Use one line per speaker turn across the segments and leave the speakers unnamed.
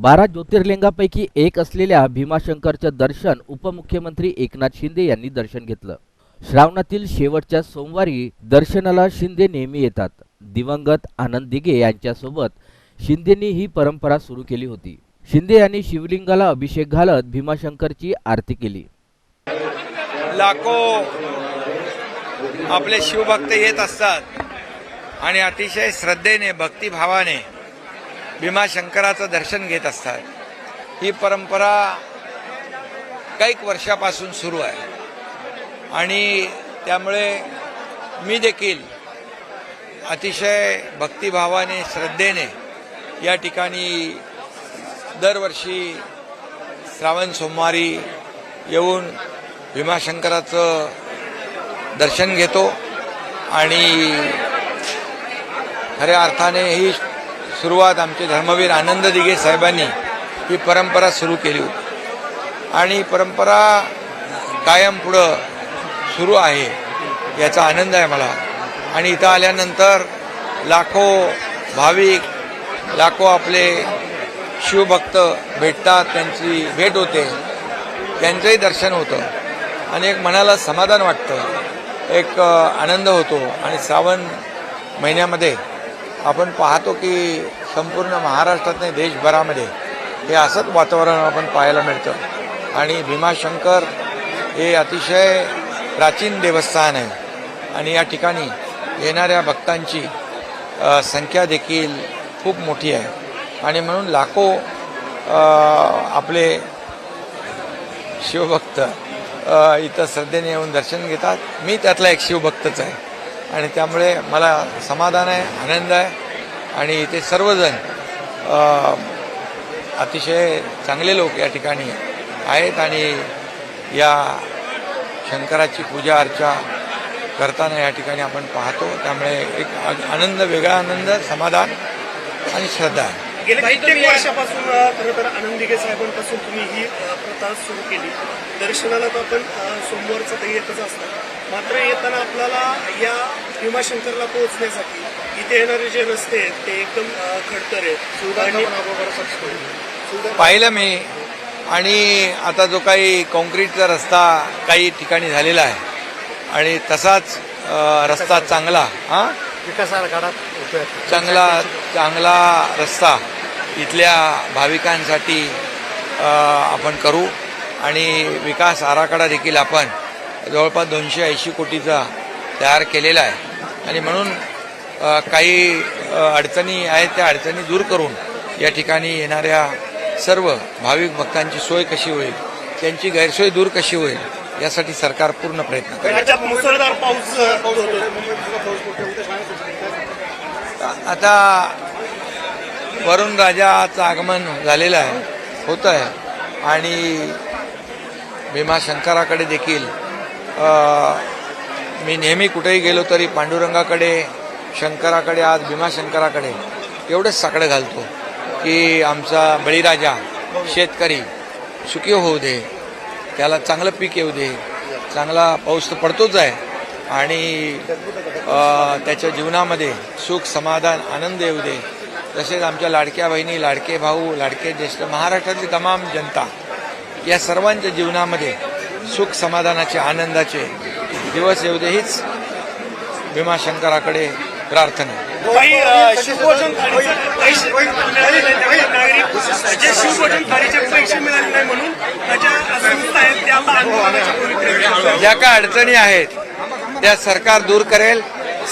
12 ज्योतिर्लिंगापैकी एक असलेल्या भीमाशंकरचं दर्शन उपमुख्यमंत्री एकनाथ शिंदे यांनी दर्शन घेतलं। श्रावणातील शेवटच्या सोमवारी दर्शनाला शिंदे नेहमी येतात। दिवंगत आनंद दिघे यांच्यासोबत शिंदेंनी ही परंपरा सुरू केली होती। शिंदे यांनी शिवलिंगाला अभिषेक घालत भीमाशंकरची आरती केली।
लाखो आपले शिवभक्त येत असतात आणि अतिशय श्रद्धेने भक्तिभावाने भीमाशंकराचं दर्शन घेत असतात। ही परंपरा काही वर्षापासून सुरू आहे आणि त्यामुळे मी देखील अतिशय भक्तिभावाने श्रद्धेने या ठिकाणी दरवर्षी श्रावण सोमवारी येऊन भीमाशंकराचं दर्शन घेतो आणि खऱ्या अर्थाने ही सुरुवात आमचे धर्मवीर आनंद दिघे साहेबांनी ही परंपरा सुरू केली होती आणि परंपरा कायम पुढं सुरू आहे याचा आनंद आहे मला। आणि इथं आल्यानंतर लाखो भाविक लाखो आपले शिवभक्त भेटतात, त्यांची भेट होते, त्यांचंही दर्शन होतं आणि एक मनाला समाधान वाटतं, एक आनंद होतो। आणि श्रावण महिन्यामध्ये आपण पाहतो की संपूर्ण महाराष्ट्रात नाही देशभरामध्ये हे असंच वातावरण आपण पाहायला मिळतं आणि भीमाशंकर हे अतिशय प्राचीन देवस्थान आहे आणि या ठिकाणी येणाऱ्या भक्तांची संख्या देखील खूप मोठी आहे आणि म्हणून लाखो आपले शिवभक्त इथं श्रद्धेने येऊन दर्शन घेतात। मी त्यातला एक शिवभक्तच आहे आणि त्यामुळे मला समाधान आहे, आनंद आहे आणि इथे सर्वजण अतिशय चांगले लोक या ठिकाणी आहेत आणि या शंकराची पूजा अर्चा करताना या ठिकाणी आपण पाहतो। त्यामुळे एक आनंद, वेगळा आनंद, समाधान आणि श्रद्धा आहे।
गेल्या कित्येक वर्षापासून खरं तर आनंद दिघे साहेबांपासून तुम्ही ही प्रथा सुरू केली। दर्शनाला तर आपण सोमवारचं तर येतच असतं, मात्र येताना आपल्याला या भीमाशंकरला पोहोचण्यासाठी इथे येणारे जे रस्ते आहेत ते एकदम खडतर आहेत,
पाहिलं मी। आणि आता जो काही कॉन्क्रीटचा रस्ता काही ठिकाणी झालेला आहे आणि तसाच रस्ता चांगला चांगला रस्ता इथल्या भाविकांसाठी आपण करू आणि विकास आराखडा देखील आपण जवळपास 280 कोटीचा तयार केलेला आहे आणि म्हणून काही अडचणी आहेत त्या अडचणी दूर करून या ठिकाणी येणाऱ्या सर्व भाविक भक्तांची सोय कशी होईल, त्यांची गैरसोय दूर कशी होईल यासाठी सरकार पूर्ण प्रयत्न करेल।
मुसळधार पाऊस
आता वरुण राजाचं आगमन झालेलं आहे, होत आहे आणि भीमाशंकराकडे देखील मी नेहमी कुठेही गेलो तरी पांडुरंगाकडे, शंकराकडे, आज भीमाशंकराकडे एवढंच साकडं घालतो की आमचा बळीराजा शेतकरी सुखी होऊ दे, त्याला चांगलं पीक येऊ दे, चांगला पाऊस तर पडतोच आहे आणि त्याच्या जीवनामध्ये सुख, समाधान, आनंद येऊ दे। तसेच आमच्या लाडक्या बहिणी, लाडके भाऊ, लाडके ज्येष्ठ महाराष्ट्रातली तमाम जनता या सर्वांच्या जीवनामध्ये सुख, समाधानाचे, आनंदाचे दिवस येऊ दे हीच भीमाशंकराकडे प्रार्थना आहे।
शिवभोजन थाळीचे पैसे मिळाले नाही म्हणून
ज्या काय अडचणी आहेत त्या सरकार दूर करेल।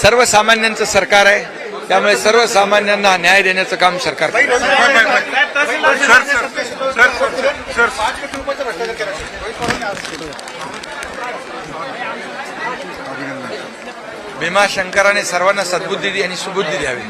सर्वसामान्यांचं सरकार आहे, त्यामुळे सर्वसामान्यांना न्याय देण्याचं काम सरकार करेल। भीमाशंकराने सर्वांना सद्बुद्धी आणि सुबुद्धी द्यावी।